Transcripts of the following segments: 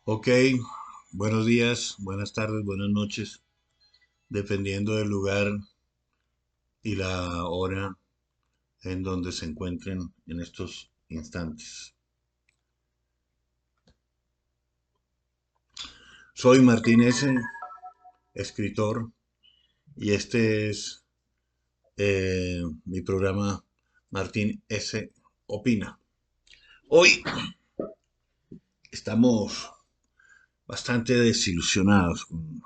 Ok, buenos días, buenas tardes, buenas noches, dependiendo del lugar y la hora en donde se encuentren en estos instantes. Soy Martín S., escritor, y este es mi programa Martín S. Opina. Hoy estamos bastante desilusionados con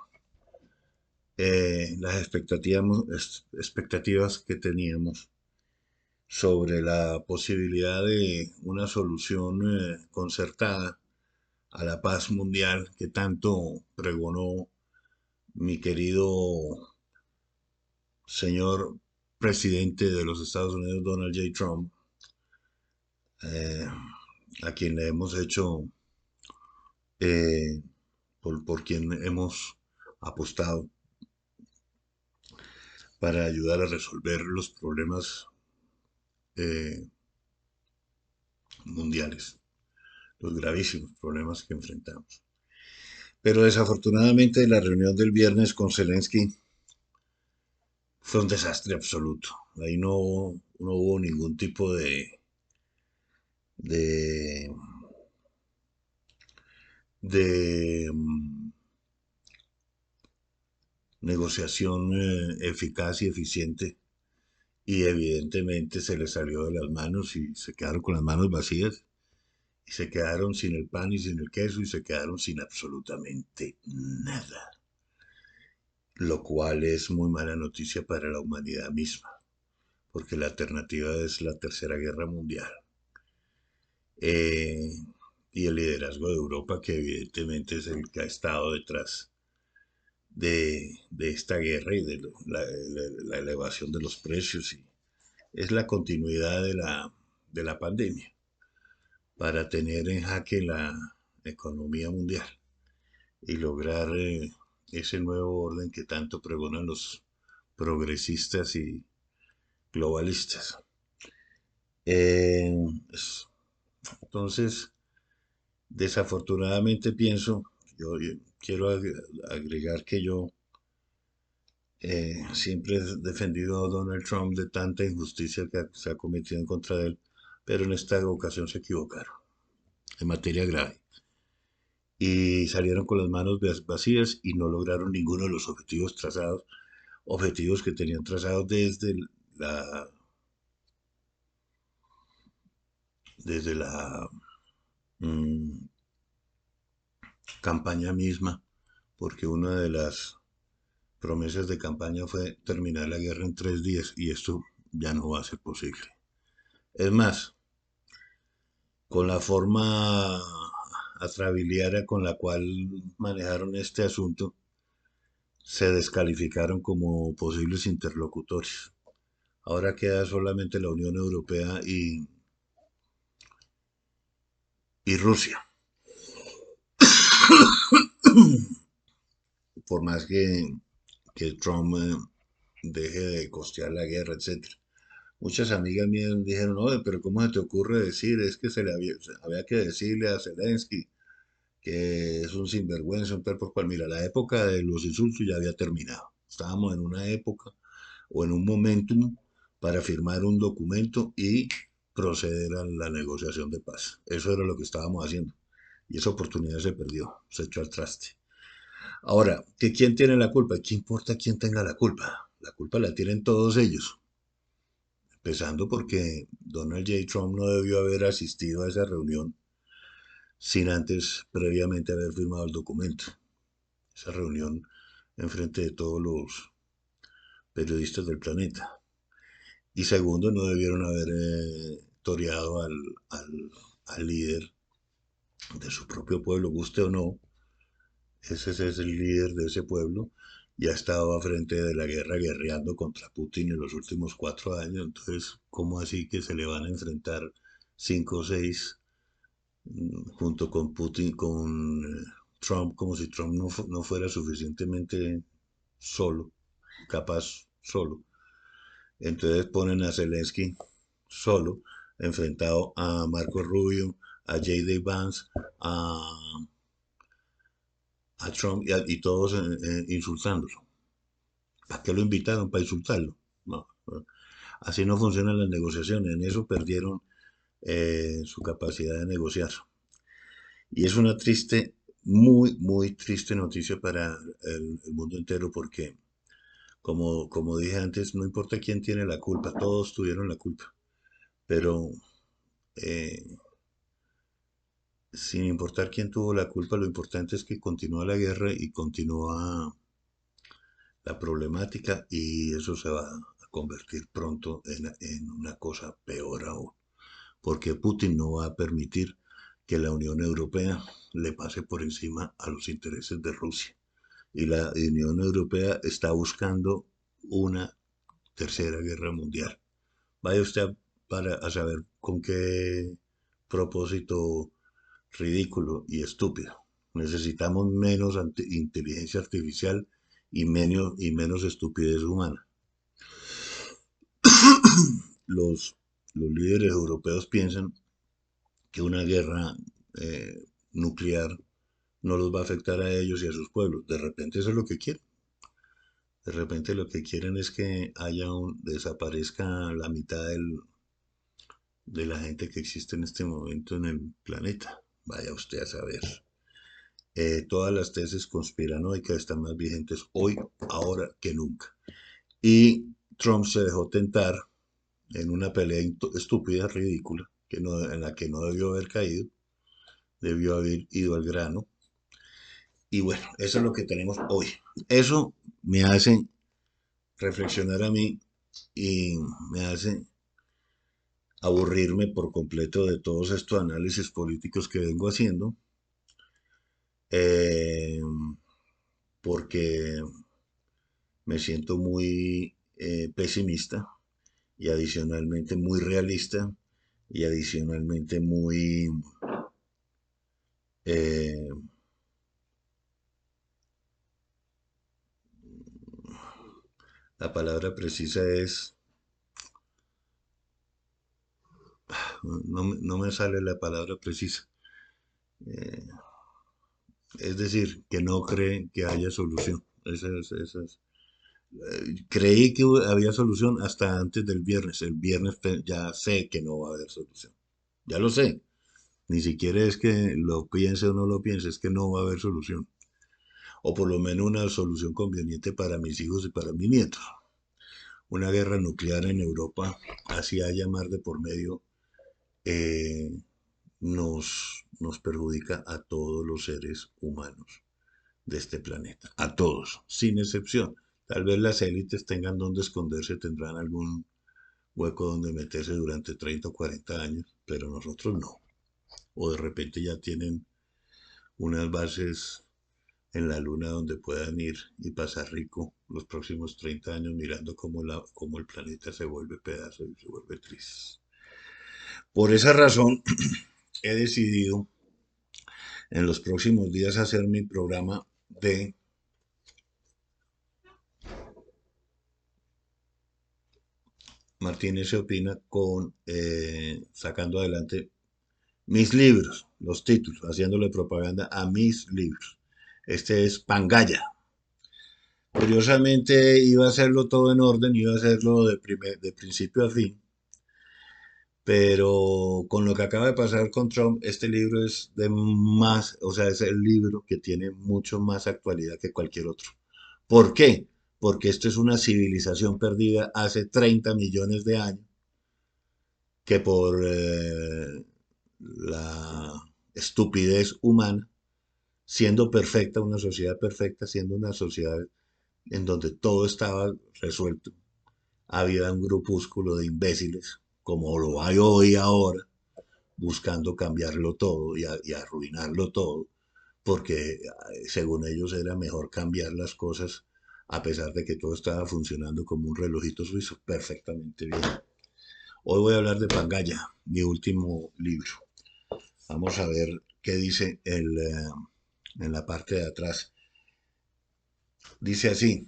las expectativas que teníamos sobre la posibilidad de una solución concertada a la paz mundial que tanto pregonó mi querido señor presidente de los Estados Unidos, Donald J. Trump, eh, a quien le hemos hecho, eh, por quien hemos apostado para ayudar a resolver los problemas eh, mundiales, los gravísimos problemas que enfrentamos. Pero desafortunadamente la reunión del viernes con Zelensky fue un desastre absoluto. Ahí no hubo ningún tipo de, de negociación eficaz y eficiente, y evidentemente se les salió de las manos y se quedaron con las manos vacías y se quedaron sin el pan y sin el queso y se quedaron sin absolutamente nada, lo cual es muy mala noticia para la humanidad misma, porque la alternativa es la Tercera Guerra Mundial. eh, y el liderazgo de Europa, que evidentemente es el que ha estado detrás de esta guerra y de la elevación de los precios. Y es la continuidad de la pandemia para tener en jaque la economía mundial y lograr ese nuevo orden que tanto pregonan los progresistas y globalistas. Eh, entonces, desafortunadamente pienso, yo quiero agregar que yo siempre he defendido a Donald Trump de tanta injusticia que se ha cometido en contra de él, pero en esta ocasión se equivocaron en materia grave y salieron con las manos vacías y no lograron ninguno de los objetivos trazados, objetivos que tenían trazados la, desde la mm, campaña misma, porque una de las promesas de campaña fue terminar la guerra en 3 días y esto ya no va a ser posible. Es más, con la forma atrabiliaria con la cual manejaron este asunto, se descalificaron como posibles interlocutores. Ahora queda solamente la Unión Europea y Rusia, por más que Trump deje de costear la guerra, etcétera. Muchas amigas mías dijeron, oye, pero ¿cómo se te ocurre decir? Es que había que decirle a Zelensky que es un sinvergüenza, un tal por cual. Mira, la época de los insultos ya había terminado. Estábamos en una época o en un momentum para firmar un documento y proceder a la negociación de paz. Eso era lo que estábamos haciendo. Y esa oportunidad se perdió, se echó al traste. Ahora, ¿que quién tiene la culpa? ¿Qué importa quién tenga la culpa? La culpa la tienen todos ellos. Empezando porque Donald J. Trump no debió haber asistido a esa reunión sin antes previamente haber firmado el documento. Esa reunión en frente de todos los periodistas del planeta. Y segundo, no debieron haber toreado al líder de su propio pueblo, guste o no. Ese es el líder de ese pueblo y ha estado a frente de la guerra guerreando contra Putin en los últimos 4 años. Entonces, ¿cómo así que se le van a enfrentar 5 o 6 junto con Putin, con Trump, como si Trump no fuera suficientemente solo, capaz solo? Entonces ponen a Zelensky solo, enfrentado a Marco Rubio, a J.D. Vance, a a Trump y todos insultándolo. ¿Para qué lo invitaron? ¿Para insultarlo? No, así no funcionan las negociaciones. En eso perdieron su capacidad de negociar. Y es una triste, muy, muy triste noticia para el mundo entero porque, como dije antes, no importa quién tiene la culpa, todos tuvieron la culpa. Pero eh, sin importar quién tuvo la culpa, lo importante es que continúa la guerra y continúa la problemática y eso se va a convertir pronto en una cosa peor aún, porque Putin no va a permitir que la Unión Europea le pase por encima a los intereses de Rusia. Y la Unión Europea está buscando una tercera guerra mundial. Vaya usted a saber con qué propósito ridículo y estúpido. Necesitamos menos inteligencia artificial y menos estupidez humana. Los líderes europeos piensan que una guerra nuclear no los va a afectar a ellos y a sus pueblos. De repente eso es lo que quieren. De repente lo que quieren es que desaparezca la mitad de la gente que existe en este momento en el planeta. Vaya usted a saber. Todas las tesis conspiranoicas están más vigentes hoy, ahora que nunca. Y Trump se dejó tentar en una pelea estúpida, ridícula, en la que no debió haber caído, debió haber ido al grano. Y bueno, eso es lo que tenemos hoy. Eso me hace reflexionar a mí y me hace aburrirme por completo de todos estos análisis políticos que vengo haciendo, eh, porque me siento muy pesimista y adicionalmente muy realista y adicionalmente muy eh, la palabra precisa es no me sale la palabra precisa. Eh, es decir, que no creen que haya solución. Creí que había solución hasta antes del viernes. El viernes ya sé que no va a haber solución. Ya lo sé. Ni siquiera es que lo piense o no lo piense, es que no va a haber solución. O por lo menos una solución conveniente para mis hijos y para mis nietos. Una guerra nuclear en Europa, así haya mar de por medio, eh, nos perjudica a todos los seres humanos de este planeta, a todos, sin excepción. Tal vez las élites tengan donde esconderse, tendrán algún hueco donde meterse durante 30 o 40 años, pero nosotros no. O de repente ya tienen unas bases en la luna donde puedan ir y pasar rico los próximos 30 años mirando cómo el planeta se vuelve pedazo y se vuelve triste. Por esa razón he decidido en los próximos días hacer mi programa de Martínez se opina con sacando adelante mis libros, los títulos, haciéndole propaganda a mis libros. Este es Pangaya. Curiosamente iba a hacerlo todo en orden, iba a hacerlo de principio a fin, pero con lo que acaba de pasar con Trump, este libro es de más, o sea, es el libro que tiene mucho más actualidad que cualquier otro. ¿Por qué? Porque esto es una civilización perdida hace 30 millones de años que por la estupidez humana, siendo perfecta, una sociedad perfecta, siendo una sociedad en donde todo estaba resuelto, había un grupúsculo de imbéciles, como lo hay hoy ahora, buscando cambiarlo todo y arruinarlo todo, porque según ellos era mejor cambiar las cosas a pesar de que todo estaba funcionando como un relojito suizo perfectamente bien. Hoy voy a hablar de Pangaya, mi último libro. Vamos a ver qué dice en la parte de atrás. Dice así,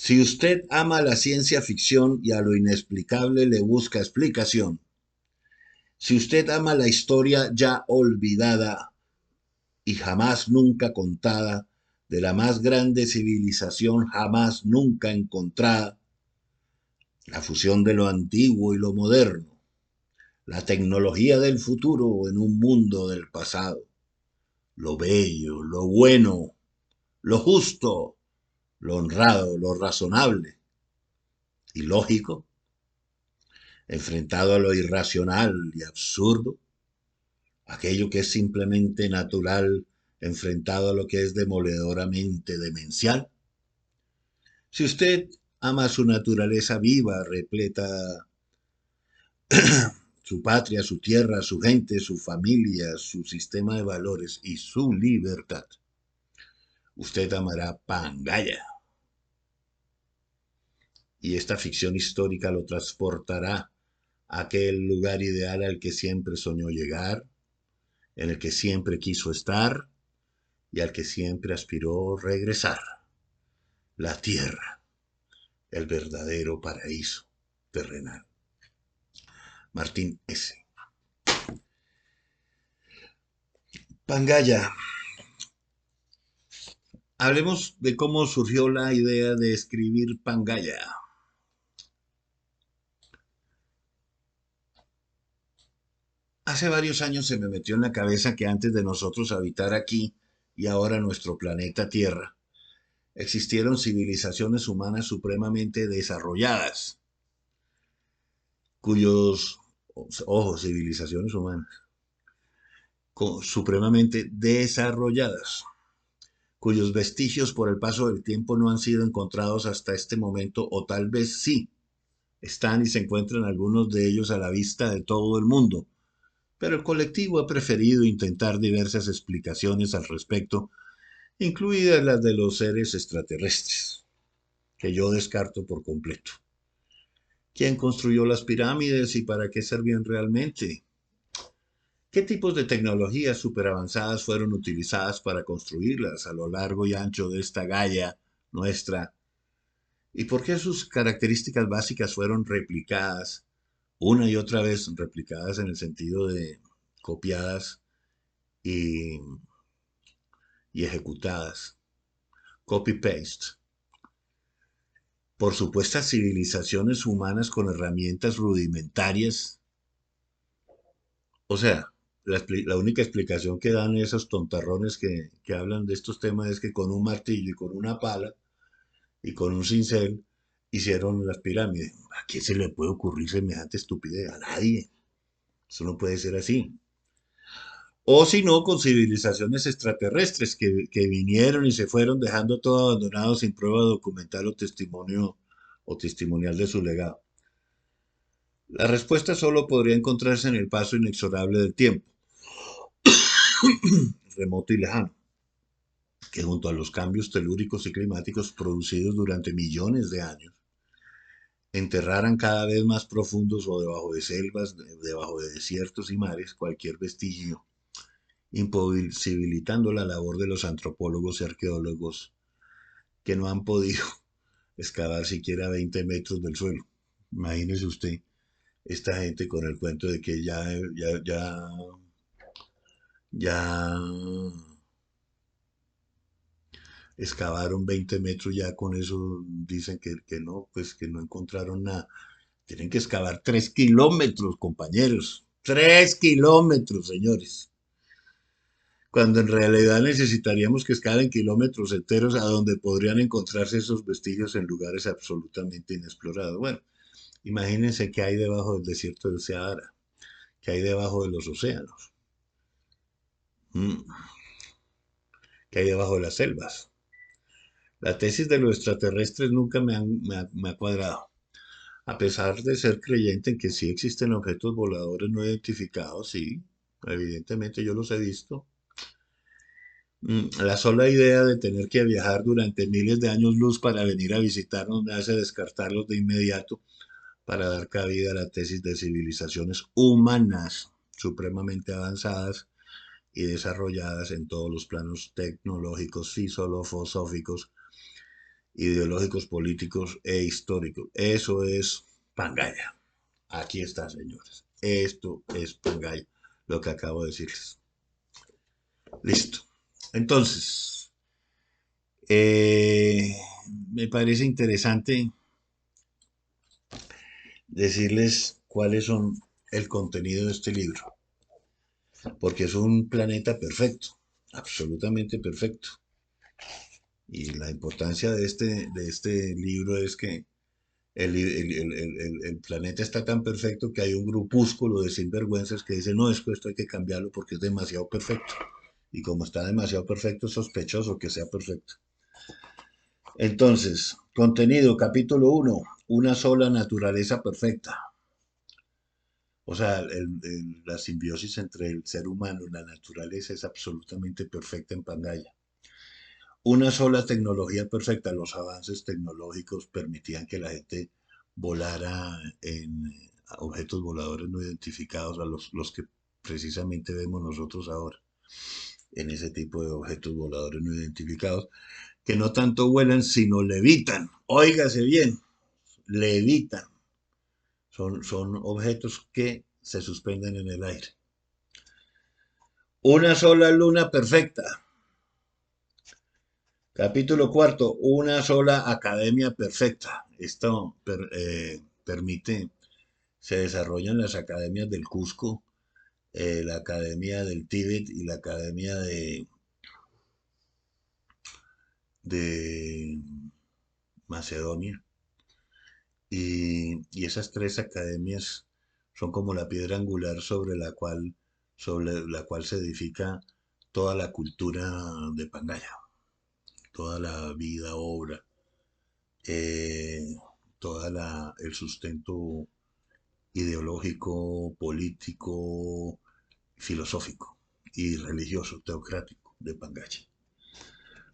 si usted ama la ciencia ficción y a lo inexplicable le busca explicación, si usted ama la historia ya olvidada y jamás nunca contada, de la más grande civilización jamás nunca encontrada, la fusión de lo antiguo y lo moderno, la tecnología del futuro en un mundo del pasado, lo bello, lo bueno, lo justo, lo honrado, lo razonable y lógico, enfrentado a lo irracional y absurdo, aquello que es simplemente natural, enfrentado a lo que es demoledoramente demencial. Si usted ama su naturaleza viva, repleta su patria, su tierra, su gente, su familia, su sistema de valores y su libertad, usted amará Pangaya. Y esta ficción histórica lo transportará a aquel lugar ideal al que siempre soñó llegar, en el que siempre quiso estar y al que siempre aspiró regresar. La tierra, el verdadero paraíso terrenal. Martín S. Pangaya. Hablemos de cómo surgió la idea de escribir Pangaya. Hace varios años se me metió en la cabeza que antes de nosotros habitar aquí y ahora nuestro planeta Tierra, existieron civilizaciones humanas supremamente desarrolladas, cuyos, ojo, civilizaciones humanas, supremamente desarrolladas, cuyos vestigios por el paso del tiempo no han sido encontrados hasta este momento, o tal vez sí, están y se encuentran algunos de ellos a la vista de todo el mundo, pero el colectivo ha preferido intentar diversas explicaciones al respecto, incluidas las de los seres extraterrestres, que yo descarto por completo. ¿Quién construyó las pirámides y para qué servían realmente? ¿Qué tipos de tecnologías superavanzadas fueron utilizadas para construirlas a lo largo y ancho de esta Gaia nuestra? ¿Y por qué sus características básicas fueron replicadas una y otra vez, replicadas en el sentido de copiadas y, y ejecutadas, copy-paste, por supuestas civilizaciones humanas con herramientas rudimentarias? O sea, la única explicación que dan esos tontarrones que hablan de estos temas es que con un martillo y con una pala y con un cincel hicieron las pirámides. ¿A quién se le puede ocurrir semejante estupidez? A nadie. Eso no puede ser así. O si no, con civilizaciones extraterrestres que vinieron y se fueron dejando todo abandonado sin prueba documental o testimonio o testimonial de su legado. La respuesta solo podría encontrarse en el paso inexorable del tiempo, remoto y lejano, que junto a los cambios telúricos y climáticos producidos durante millones de años, enterraran cada vez más profundos o debajo de selvas, debajo de desiertos y mares, cualquier vestigio, imposibilitando la labor de los antropólogos y arqueólogos que no han podido excavar siquiera 20 metros del suelo. Imagínese usted esta gente con el cuento de que ya excavaron 20 metros, ya con eso dicen que no, pues que no encontraron nada. Tienen que excavar 3 kilómetros, compañeros. 3 kilómetros, señores. Cuando en realidad necesitaríamos que excaven kilómetros enteros a donde podrían encontrarse esos vestigios en lugares absolutamente inexplorados. Bueno, imagínense qué hay debajo del desierto del Sahara, qué hay debajo de los océanos, qué hay debajo de las selvas. La tesis de los extraterrestres nunca me ha cuadrado. A pesar de ser creyente en que sí existen objetos voladores no identificados, sí, evidentemente yo los he visto. La sola idea de tener que viajar durante miles de años luz para venir a visitarnos me hace descartarlos de inmediato para dar cabida a la tesis de civilizaciones humanas supremamente avanzadas y desarrolladas en todos los planos tecnológicos, filosóficos, ideológicos, políticos e históricos. Eso es Pangaya. Aquí está, señores. Esto es Pangaya, lo que acabo de decirles. Listo. Entonces, eh, me parece interesante decirles cuáles son el contenido de este libro, porque es un planeta perfecto, absolutamente perfecto. Y la importancia de este libro es que el planeta está tan perfecto que hay un grupúsculo de sinvergüenzas que dicen, no, es que esto hay que cambiarlo porque es demasiado perfecto. Y como está demasiado perfecto, es sospechoso que sea perfecto. Entonces, contenido, capítulo uno, una sola naturaleza perfecta. O sea, la simbiosis entre el ser humano y la naturaleza es absolutamente perfecta en Pangaya. Una sola tecnología perfecta. Los avances tecnológicos permitían que la gente volara en objetos voladores no identificados, a los que precisamente vemos nosotros ahora, en ese tipo de objetos voladores no identificados, que no tanto vuelan, sino levitan. Óigase bien, levitan. Son objetos que se suspenden en el aire. Una sola luna perfecta. Capítulo cuarto, una sola academia perfecta. Esto permite, se desarrollan las academias del Cusco, la academia del Tíbet y la academia de Macedonia. Y esas tres academias son como la piedra angular sobre la cual se edifica toda la cultura de Pangaya, toda la vida, obra, eh, el sustento ideológico, político, filosófico y religioso, teocrático de Pangaya.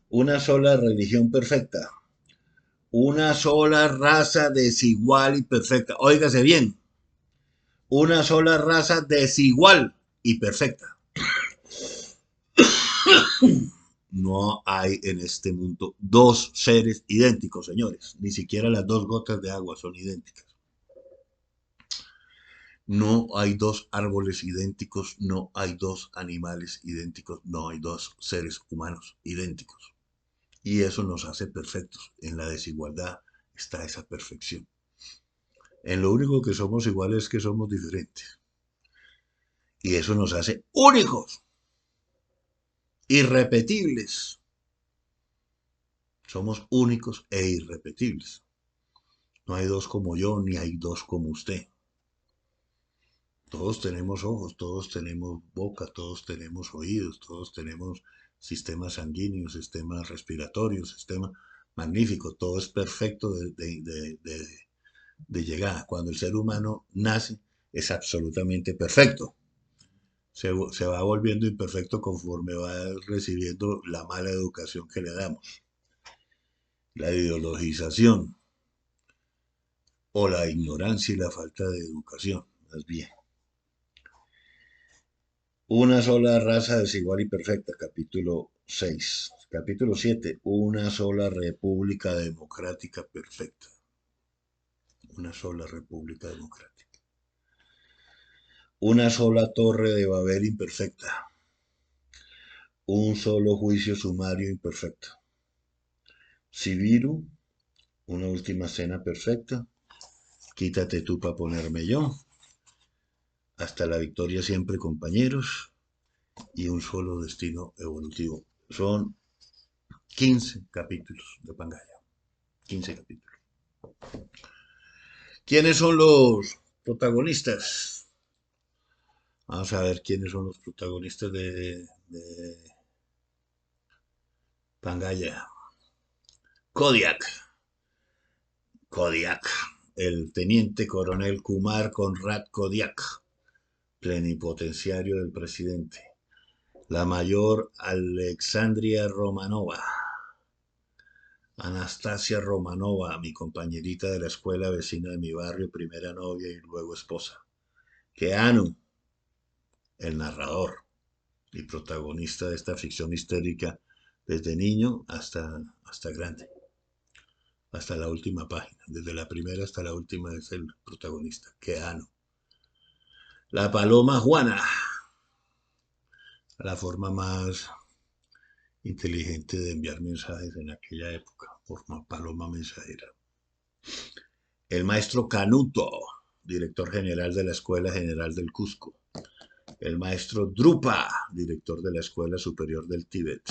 Una sola religión perfecta, una sola raza desigual y perfecta. Óigase bien, una sola raza desigual y perfecta. No hay en este mundo dos seres idénticos, señores. Ni siquiera las dos gotas de agua son idénticas. No hay dos árboles idénticos, no hay dos animales idénticos, no hay dos seres humanos idénticos. Y eso nos hace perfectos. En la desigualdad está esa perfección. En lo único que somos iguales es que somos diferentes. Y eso nos hace únicos, irrepetibles. Somos únicos e irrepetibles. No hay dos como yo, ni hay dos como usted. Todos tenemos ojos, todos tenemos boca, todos tenemos oídos, todos tenemos sistema sanguíneo, sistema respiratorio, sistema magnífico, todo es perfecto de llegada. Cuando el ser humano nace, es absolutamente perfecto. Se va volviendo imperfecto conforme va recibiendo la mala educación que le damos, la ideologización o la ignorancia y la falta de educación, más bien. Una sola raza desigual y perfecta, capítulo 6. Capítulo 7. Una sola república democrática perfecta. Una sola república democrática. Una sola torre de Babel imperfecta. Un solo juicio sumario imperfecto. Sibiru, una última cena perfecta. Quítate tú para ponerme yo. Hasta la victoria siempre, compañeros. Y un solo destino evolutivo. Son 15 capítulos de Pangaya. 15 capítulos. ¿Quiénes son los protagonistas? Vamos a ver quiénes son los protagonistas de Pangaya. Kodiak. Kodiak. El teniente coronel Kumar Conrad Kodiak, plenipotenciario del presidente. La mayor Alexandria Romanova. Anastasia Romanova, mi compañerita de la escuela, vecina de mi barrio, primera novia y luego esposa. Keanu, el narrador y protagonista de esta ficción histérica desde niño hasta grande, hasta la última página, desde la primera hasta la última es el protagonista, Keanu. La paloma Juana, la forma más inteligente de enviar mensajes en aquella época por una paloma mensajera. El maestro Canuto, director general de la Escuela General del Cusco. El maestro Drupa, director de la Escuela Superior del Tíbet.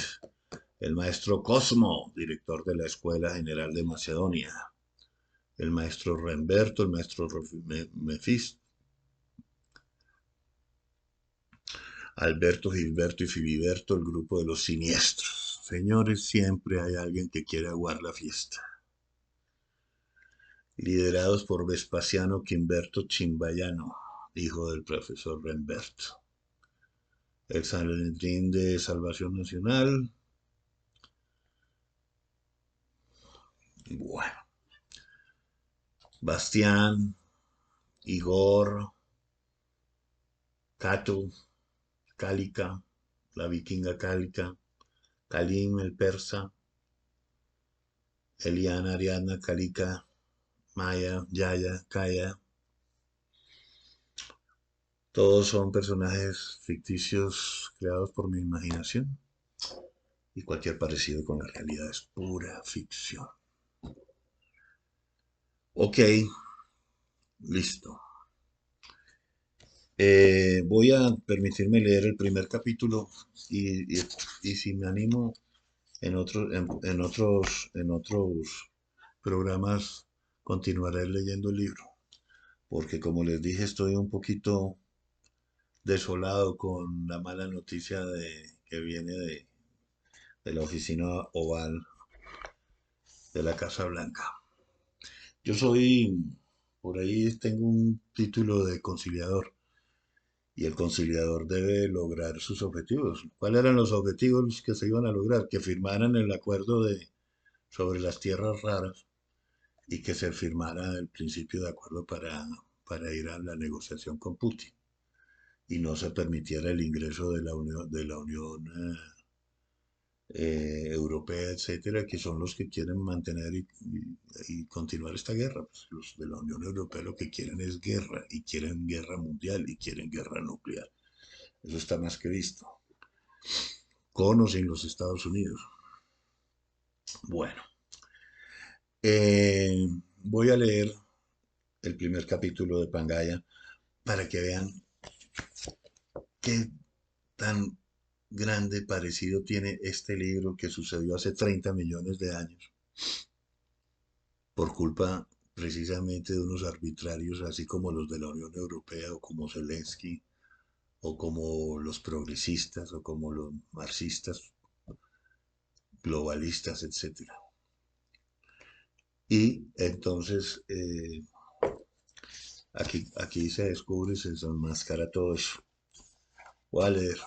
El maestro Cosmo, director de la Escuela General de Macedonia. El maestro Remberto, el maestro Mefis, Alberto, Gilberto y Filiberto, el grupo de los siniestros. Señores, siempre hay alguien que quiere aguar la fiesta. Liderados por Vespasiano Quimberto Chimbayano, hijo del profesor Remberto. El Sanedrín de Salvación Nacional. Bueno, Bastián, Igor, Cato, Cálica, la vikinga Cálica, Kalim el persa, Eliana, Ariadna, Cálica, Maya, Yaya, Kaya. Todos son personajes ficticios creados por mi imaginación y cualquier parecido con la realidad es pura ficción. Ok, listo. Voy a permitirme leer el primer capítulo y si me animo en otros programas continuaré leyendo el libro, porque como les dije estoy un poquito desolado con la mala noticia que viene de la oficina oval de la Casa Blanca. Yo soy, por ahí tengo un título de conciliador y el conciliador debe lograr sus objetivos. ¿Cuáles eran los objetivos que se iban a lograr? Que firmaran el acuerdo sobre las tierras raras y que se firmara el principio de acuerdo para ir a la negociación con Putin y no se permitiera el ingreso de la Unión Europea, etcétera, que son los que quieren mantener y continuar esta guerra. Pues los de la Unión Europea lo que quieren es guerra, y quieren guerra mundial, y quieren guerra nuclear. Eso está más que visto. Con o sin los Estados Unidos. Bueno, eh, voy a leer el primer capítulo de Pangaya para que vean qué tan grande parecido tiene este libro que sucedió hace 30 millones de años por culpa precisamente de unos arbitrarios así como los de la Unión Europea o como Zelensky o como los progresistas o como los marxistas, globalistas, etcétera. Y entonces aquí se descubre y se desenmascara todo eso. Voy a leer.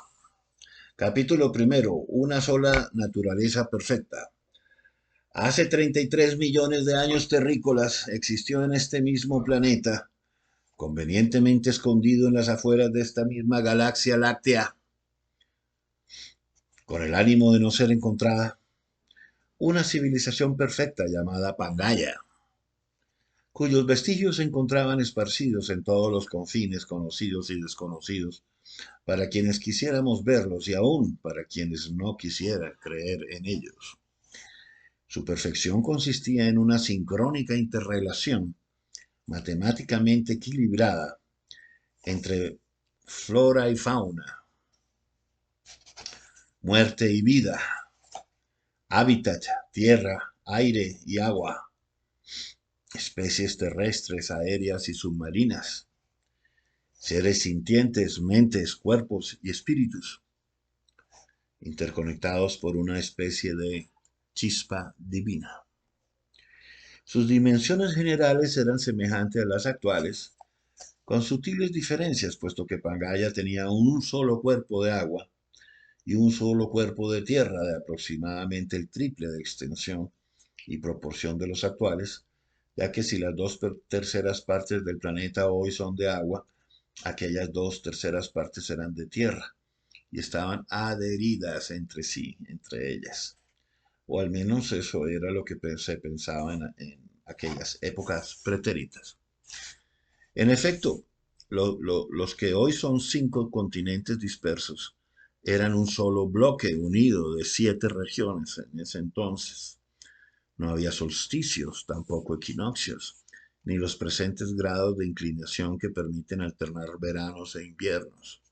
Capítulo primero. Una sola naturaleza perfecta. Hace 33 millones de años terrícolas existió en este mismo planeta, convenientemente escondido en las afueras de esta misma galaxia láctea, con el ánimo de no ser encontrada, una civilización perfecta llamada Pangaya, cuyos vestigios se encontraban esparcidos en todos los confines conocidos y desconocidos, para quienes quisiéramos verlos y aún para quienes no quisieran creer en ellos. Su perfección consistía en una sincrónica interrelación matemáticamente equilibrada entre flora y fauna, muerte y vida, hábitat, tierra, aire y agua, especies terrestres, aéreas y submarinas, seres sintientes, mentes, cuerpos y espíritus, interconectados por una especie de chispa divina. Sus dimensiones generales eran semejantes a las actuales, con sutiles diferencias, puesto que Pangaya tenía un solo cuerpo de agua y un solo cuerpo de tierra de aproximadamente el triple de extensión y proporción de los actuales, ya que si las dos terceras partes del planeta hoy son de agua, aquellas dos terceras partes eran de tierra y estaban adheridas entre sí, entre ellas. O al menos eso era lo que se pensaba en aquellas épocas pretéritas. En efecto, los que hoy son 5 continentes dispersos eran un solo bloque unido de 7 regiones en ese entonces. No había solsticios, tampoco equinoccios, ni los presentes grados de inclinación que permiten alternar veranos e inviernos.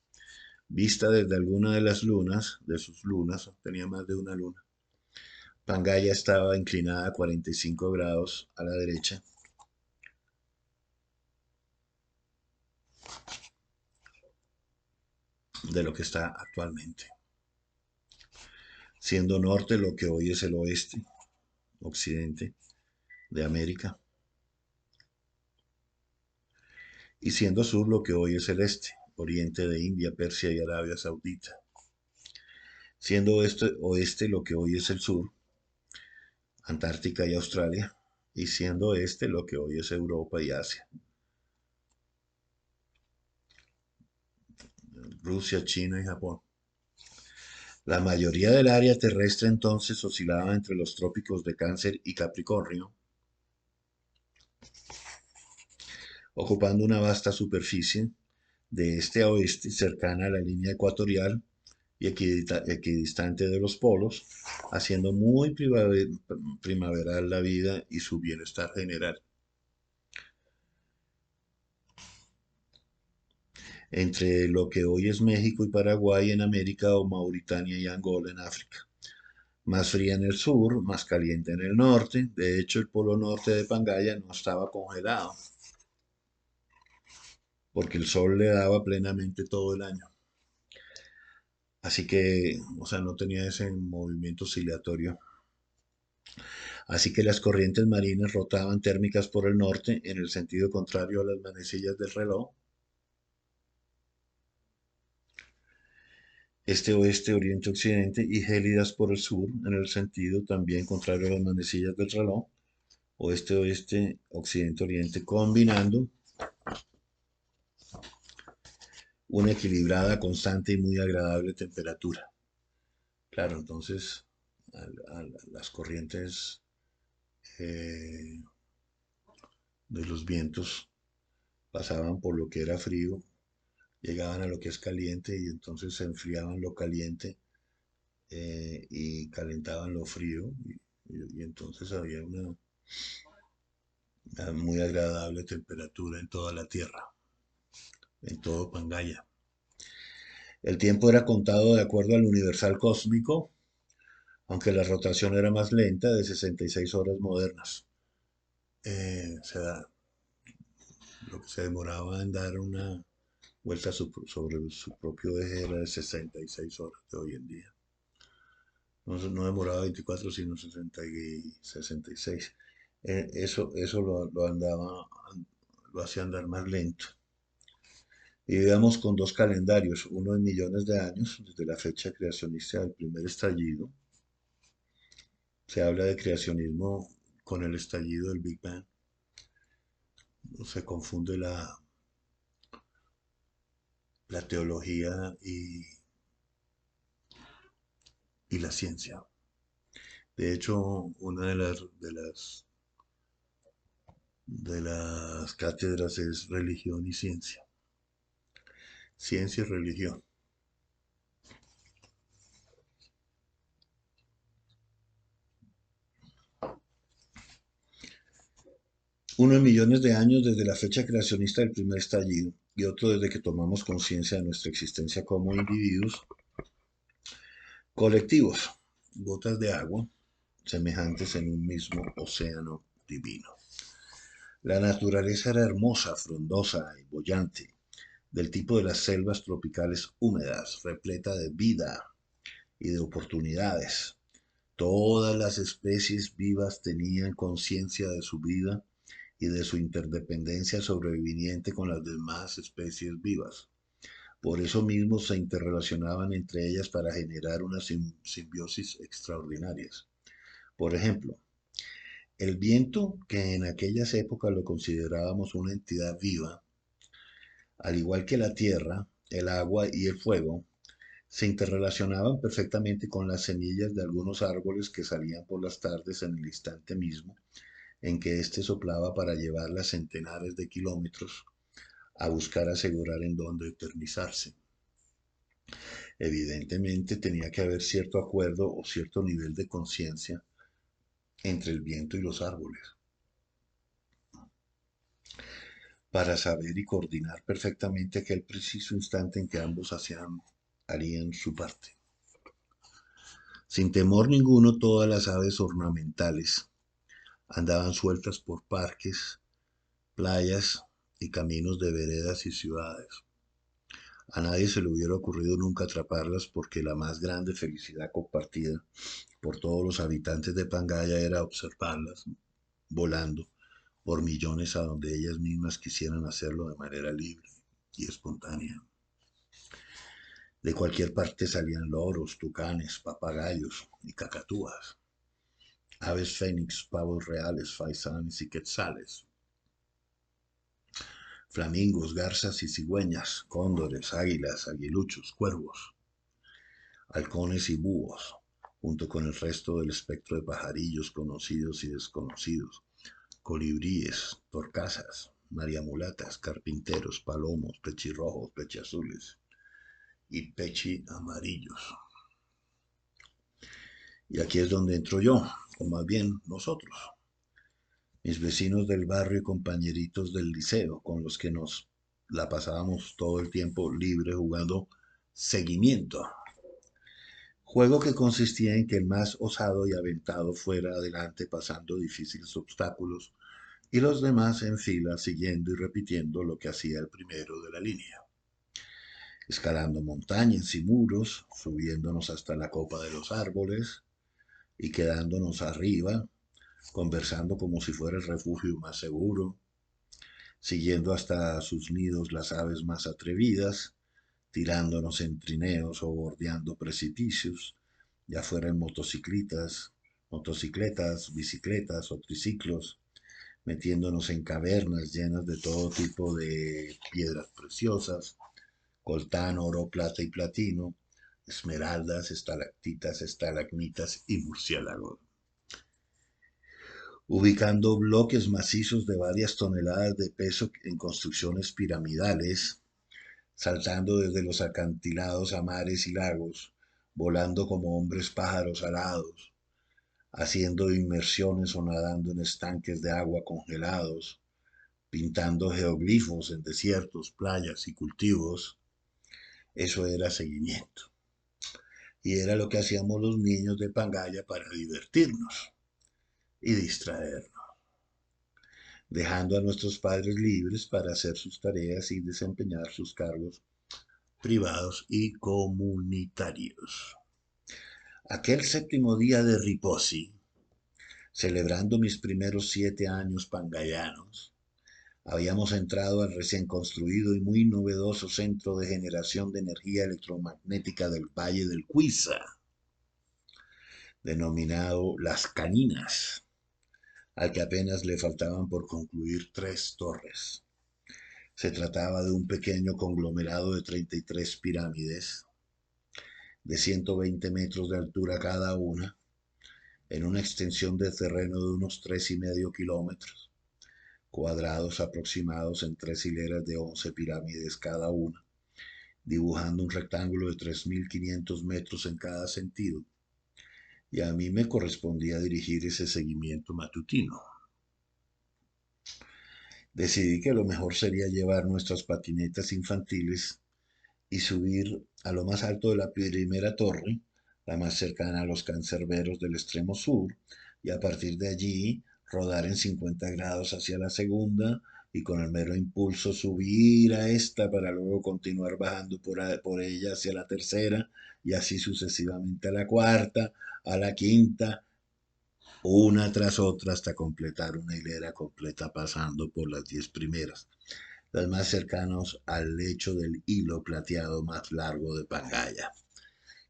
Vista desde alguna de las lunas, de sus lunas, tenía más de una luna, Pangaya estaba inclinada a 45 grados a la derecha de lo que está actualmente, siendo norte lo que hoy es el oeste, occidente de América, y siendo sur lo que hoy es el este, oriente de India, Persia y Arabia Saudita, siendo oeste lo que hoy es el sur, Antártica y Australia, y siendo este lo que hoy es Europa y Asia, Rusia, China y Japón. La mayoría del área terrestre entonces oscilaba entre los trópicos de Cáncer y Capricornio, ocupando una vasta superficie de este a oeste cercana a la línea ecuatorial y equidistante de los polos, haciendo muy primaveral la vida y su bienestar general. Entre lo que hoy es México y Paraguay en América o Mauritania y Angola en África. Más fría en el sur, más caliente en el norte. De hecho, el polo norte de Pangaya no estaba congelado, porque el sol le daba plenamente todo el año. Así que, o sea, no tenía ese movimiento oscilatorio. Así que las corrientes marinas rotaban térmicas por el norte en el sentido contrario a las manecillas del reloj. Este, oeste, oriente, occidente y gélidas por el sur en el sentido también contrario a las manecillas del reloj. Oeste, oeste, occidente, oriente, combinando una equilibrada, constante y muy agradable temperatura. Claro, entonces las corrientes eh, de los vientos pasaban por lo que era frío, llegaban a lo que es caliente y entonces se enfriaban lo caliente y calentaban lo frío y entonces había una muy agradable temperatura en toda la Tierra, en todo Pangaya. El tiempo era contado de acuerdo al universal cósmico, aunque la rotación era más lenta, de 66 horas modernas. O sea, lo que se demoraba en dar una vuelta sobre su propio eje era de 66 horas de hoy en día. No, no demoraba 24, sino 66. Eso lo hacía andar más lento. Y digamos con dos calendarios, uno en millones de años, desde la fecha creacionista del primer estallido. Se habla de creacionismo con el estallido del Big Bang. Se confunde la teología y la ciencia. De hecho, una de las cátedras es religión y ciencia. Ciencia y religión. Uno en millones de años desde la fecha creacionista del primer estallido y otro desde que tomamos conciencia de nuestra existencia como individuos colectivos, gotas de agua semejantes en un mismo océano divino. La naturaleza era hermosa, frondosa y bollante, del tipo de las selvas tropicales húmedas, repleta de vida y de oportunidades. Todas las especies vivas tenían conciencia de su vida y de su interdependencia sobreviviente con las demás especies vivas. Por eso mismo se interrelacionaban entre ellas para generar unas simbiosis extraordinarias. Por ejemplo, el viento, que en aquellas épocas lo considerábamos una entidad viva, al igual que la tierra, el agua y el fuego, se interrelacionaban perfectamente con las semillas de algunos árboles que salían por las tardes en el instante mismo en que éste soplaba para llevarlas centenares de kilómetros a buscar asegurar en dónde eternizarse. Evidentemente tenía que haber cierto acuerdo o cierto nivel de conciencia entre el viento y los árboles, para saber y coordinar perfectamente aquel preciso instante en que ambos harían su parte. Sin temor ninguno, todas las aves ornamentales andaban sueltas por parques, playas y caminos de veredas y ciudades. A nadie se le hubiera ocurrido nunca atraparlas porque la más grande felicidad compartida por todos los habitantes de Pangaya era observarlas volando por millones a donde ellas mismas quisieran hacerlo de manera libre y espontánea. De cualquier parte salían loros, tucanes, papagayos y cacatúas, aves fénix, pavos reales, faisanes y quetzales, flamingos, garzas y cigüeñas, cóndores, águilas, aguiluchos, cuervos, halcones y búhos, junto con el resto del espectro de pajarillos conocidos y desconocidos, colibríes, torcasas, mariamulatas, carpinteros, palomos, pechirrojos, pechiazules y pechi amarillos. Y aquí es donde entro yo, o más bien nosotros, mis vecinos del barrio y compañeritos del liceo, con los que nos la pasábamos todo el tiempo libre jugando seguimiento. Juego que consistía en que el más osado y aventado fuera adelante pasando difíciles obstáculos y los demás en fila siguiendo y repitiendo lo que hacía el primero de la línea. Escalando montañas y muros, subiéndonos hasta la copa de los árboles y quedándonos arriba, conversando como si fuera el refugio más seguro, siguiendo hasta sus nidos las aves más atrevidas, tirándonos en trineos o bordeando precipicios, ya fuera en motocicletas, bicicletas o triciclos, metiéndonos en cavernas llenas de todo tipo de piedras preciosas, coltán, oro, plata y platino, esmeraldas, estalactitas, estalagmitas y murciélagos, ubicando bloques macizos de varias toneladas de peso en construcciones piramidales, saltando desde los acantilados a mares y lagos, volando como hombres pájaros alados, haciendo inmersiones o nadando en estanques de agua congelados, pintando geoglifos en desiertos, playas y cultivos. Eso era seguimiento. Y era lo que hacíamos los niños de Pangaya para divertirnos y distraernos, dejando a nuestros padres libres para hacer sus tareas y desempeñar sus cargos privados y comunitarios. Aquel séptimo día de Riposi, celebrando mis primeros 7 años pangayanos, habíamos entrado al recién construido y muy novedoso centro de generación de energía electromagnética del Valle del Cuiza, denominado Las Caninas, al que apenas le faltaban por concluir 3 torres. Se trataba de un pequeño conglomerado de 33 pirámides, de 120 metros de altura cada una, en una extensión de terreno de unos 3,5 kilómetros cuadrados aproximados en 3 hileras de 11 pirámides cada una, dibujando un rectángulo de 3.500 metros en cada sentido, y a mí me correspondía dirigir ese seguimiento matutino. Decidí que lo mejor sería llevar nuestras patinetas infantiles y subir a lo más alto de la primera torre, la más cercana a los cancerberos del extremo sur, y a partir de allí rodar en 50 grados hacia la segunda y con el mero impulso subir a esta para luego continuar bajando por ella hacia la tercera y así sucesivamente a la cuarta, a la quinta, una tras otra hasta completar una hilera completa pasando por las 10 primeras, las más cercanos al lecho del hilo plateado más largo de Pangaya,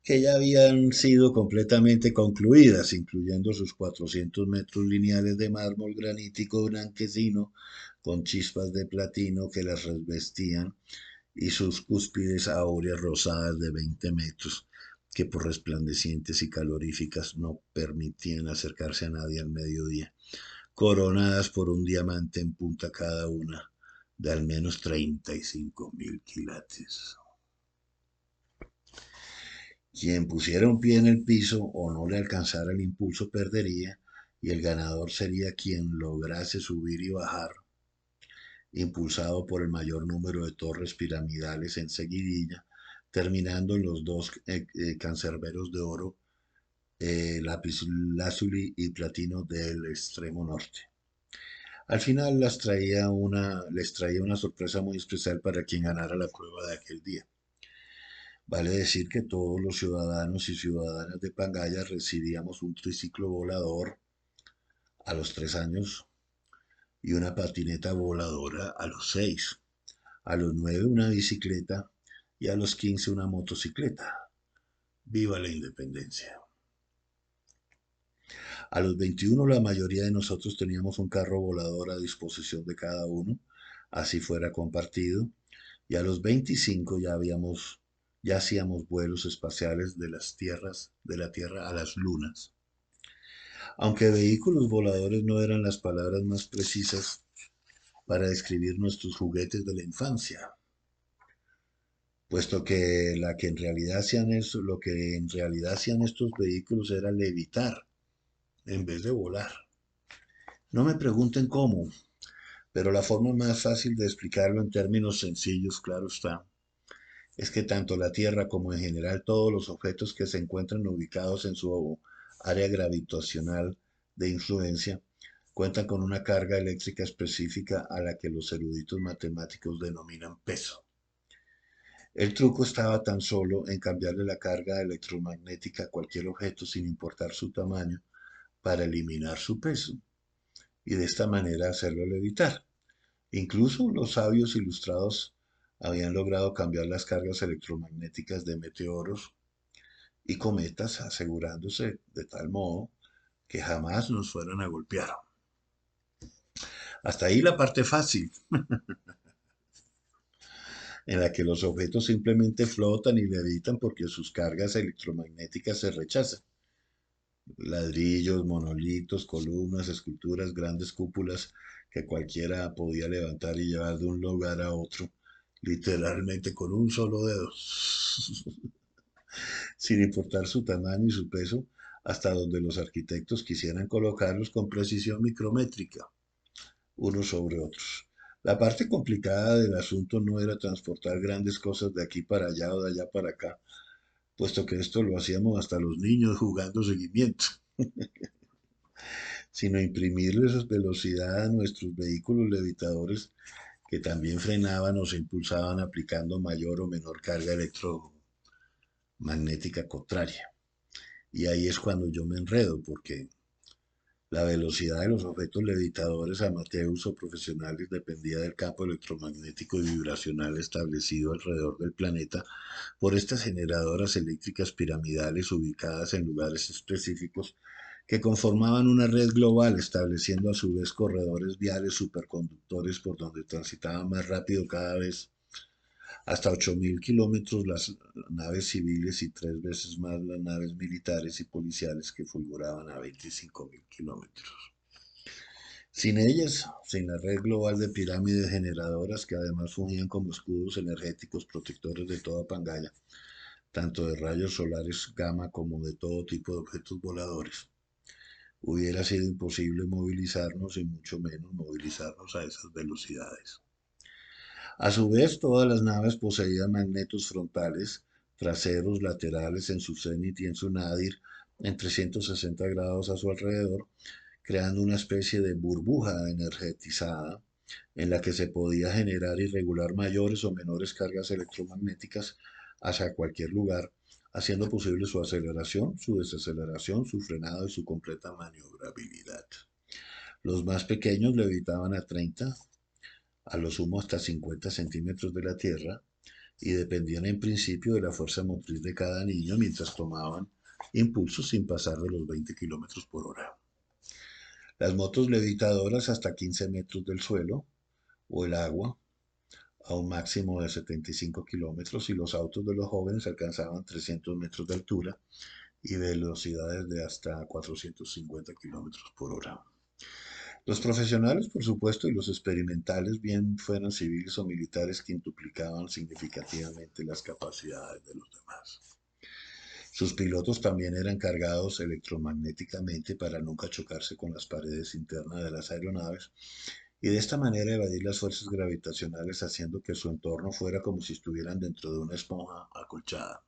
que ya habían sido completamente concluidas, incluyendo sus 400 metros lineales de mármol granítico blanquecino con chispas de platino que las revestían y sus cúspides áureas rosadas de 20 metros que por resplandecientes y caloríficas no permitían acercarse a nadie al mediodía, coronadas por un diamante en punta cada una de al menos 35.000 quilates. Quien pusiera un pie en el piso o no le alcanzara el impulso perdería, y el ganador sería quien lograse subir y bajar, impulsado por el mayor número de torres piramidales en seguidilla, terminando en los dos cancerberos de oro, lapislázuli y platino del extremo norte. Al final les traía una sorpresa muy especial para quien ganara la prueba de aquel día. Vale decir que todos los ciudadanos y ciudadanas de Pangaya recibíamos un triciclo volador a los 3 años y una patineta voladora a los 6, a los 9 una bicicleta y a los 15 una motocicleta. ¡Viva la independencia! A los 21 la mayoría de nosotros teníamos un carro volador a disposición de cada uno, así fuera compartido, y a los 25 ya hacíamos vuelos espaciales de la Tierra a las lunas. Aunque vehículos voladores no eran las palabras más precisas para describir nuestros juguetes de la infancia, puesto que lo que en realidad hacían estos vehículos era levitar en vez de volar. No me pregunten cómo, pero la forma más fácil de explicarlo en términos sencillos, claro está, es que tanto la Tierra como en general todos los objetos que se encuentran ubicados en su área gravitacional de influencia cuentan con una carga eléctrica específica a la que los eruditos matemáticos denominan peso. El truco estaba tan solo en cambiarle la carga electromagnética a cualquier objeto sin importar su tamaño para eliminar su peso y de esta manera hacerlo levitar. Incluso los sabios ilustrados habían logrado cambiar las cargas electromagnéticas de meteoros y cometas, asegurándose de tal modo que jamás nos fueran a golpear. Hasta ahí la parte fácil, en la que los objetos simplemente flotan y levitan porque sus cargas electromagnéticas se rechazan. Ladrillos, monolitos, columnas, esculturas, grandes cúpulas que cualquiera podía levantar y llevar de un lugar a otro, literalmente con un solo dedo, sin importar su tamaño y su peso, hasta donde los arquitectos quisieran colocarlos con precisión micrométrica, unos sobre otros. La parte complicada del asunto no era transportar grandes cosas de aquí para allá o de allá para acá, puesto que esto lo hacíamos hasta los niños jugando seguimiento, sino imprimirles velocidad a nuestros vehículos levitadores que también frenaban o se impulsaban aplicando mayor o menor carga electromagnética contraria. Y ahí es cuando yo me enredo, porque la velocidad de los objetos levitadores amateurs o profesionales dependía del campo electromagnético y vibracional establecido alrededor del planeta por estas generadoras eléctricas piramidales ubicadas en lugares específicos que conformaban una red global, estableciendo a su vez corredores viales superconductores por donde transitaban más rápido cada vez hasta 8.000 kilómetros las naves civiles y 3 veces más las naves militares y policiales que fulguraban a 25.000 kilómetros. Sin ellas, sin la red global de pirámides generadoras que además fungían como escudos energéticos protectores de toda Pangaya, tanto de rayos solares gamma como de todo tipo de objetos voladores, hubiera sido imposible movilizarnos y mucho menos movilizarnos a esas velocidades. A su vez, todas las naves poseían magnetos frontales, traseros, laterales en su cenit y en su nadir en 360 grados a su alrededor, creando una especie de burbuja energetizada en la que se podía generar y regular mayores o menores cargas electromagnéticas hacia cualquier lugar, haciendo posible su aceleración, su desaceleración, su frenado y su completa maniobrabilidad. Los más pequeños levitaban a 30, a lo sumo hasta 50 centímetros de la Tierra, y dependían en principio de la fuerza motriz de cada niño mientras tomaban impulsos sin pasar de los 20 kilómetros por hora. Las motos levitadoras hasta 15 metros del suelo o el agua a un máximo de 75 kilómetros, y los autos de los jóvenes alcanzaban 300 metros de altura y velocidades de hasta 450 kilómetros por hora. Los profesionales, por supuesto, y los experimentales, bien fueran civiles o militares, quintuplicaban significativamente las capacidades de los demás. Sus pilotos también eran cargados electromagnéticamente para nunca chocarse con las paredes internas de las aeronaves y de esta manera evadir las fuerzas gravitacionales haciendo que su entorno fuera como si estuvieran dentro de una esponja acolchada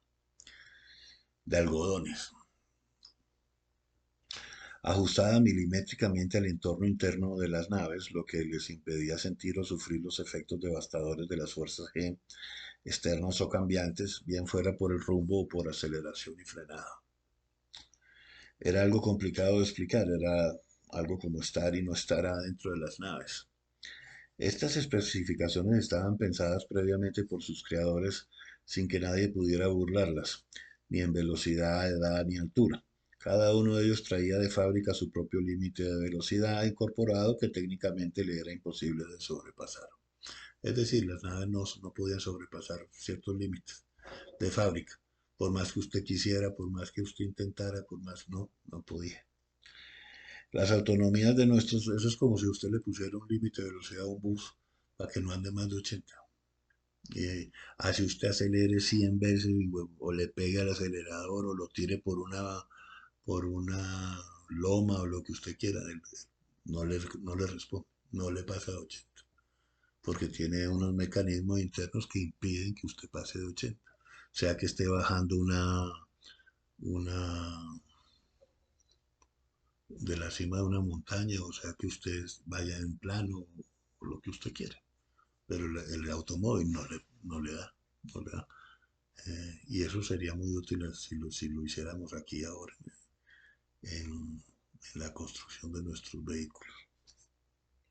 de algodones, ajustada milimétricamente al entorno interno de las naves, lo que les impedía sentir o sufrir los efectos devastadores de las fuerzas G externas o cambiantes, bien fuera por el rumbo o por aceleración y frenada. Era algo complicado de explicar, era algo como estar y no estar adentro de las naves. Estas especificaciones estaban pensadas previamente por sus creadores sin que nadie pudiera burlarlas, ni en velocidad, edad ni altura. Cada uno de ellos traía de fábrica su propio límite de velocidad incorporado que técnicamente le era imposible de sobrepasar. Es decir, las naves no podían sobrepasar ciertos límites de fábrica. Por más que usted quisiera, por más que usted intentara, por más no podía. Las autonomías de nuestros, eso es como si usted le pusiera un límite de velocidad a un bus para que no ande más de 80. Así usted acelere 100 veces o le pegue al acelerador o lo tire por una loma o lo que usted quiera, no le responde, no le pasa de 80, porque tiene unos mecanismos internos que impiden que usted pase de 80. Sea que esté bajando una de la cima de una montaña, o sea que usted vaya en plano o lo que usted quiera. Pero el automóvil no le da, no le da. Y eso sería muy útil si lo hiciéramos aquí ahora en la construcción de nuestros vehículos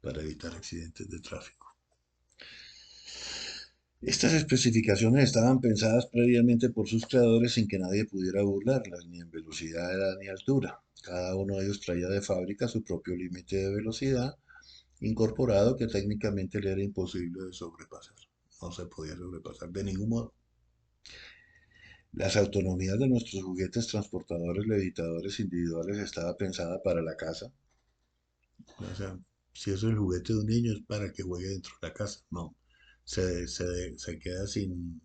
para evitar accidentes de tráfico. Estas especificaciones estaban pensadas previamente por sus creadores sin que nadie pudiera burlarlas, ni en velocidad, edad ni altura. Cada uno de ellos traía de fábrica su propio límite de velocidad incorporado que técnicamente le era imposible de sobrepasar. No se podía sobrepasar de ningún modo. Las autonomías de nuestros juguetes transportadores levitadores individuales estaba pensada para la casa. O sea, si es el juguete de un niño es para que juegue dentro de la casa. No, se queda sin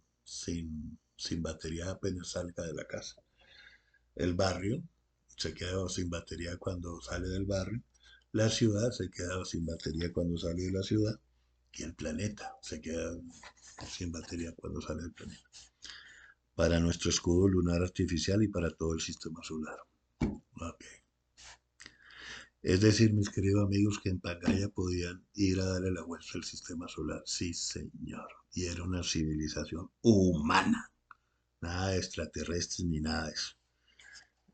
batería apenas salga de la casa. El barrio se queda sin batería cuando sale del barrio. La ciudad se queda sin batería cuando sale de la ciudad. Y el planeta se queda sin batería cuando sale del planeta. Para nuestro escudo lunar artificial y para todo el sistema solar. Okay. Es decir, mis queridos amigos, que en Pangaya podían ir a darle la vuelta al sistema solar. Sí, señor. Y era una civilización humana. Nada de extraterrestres ni nada de eso.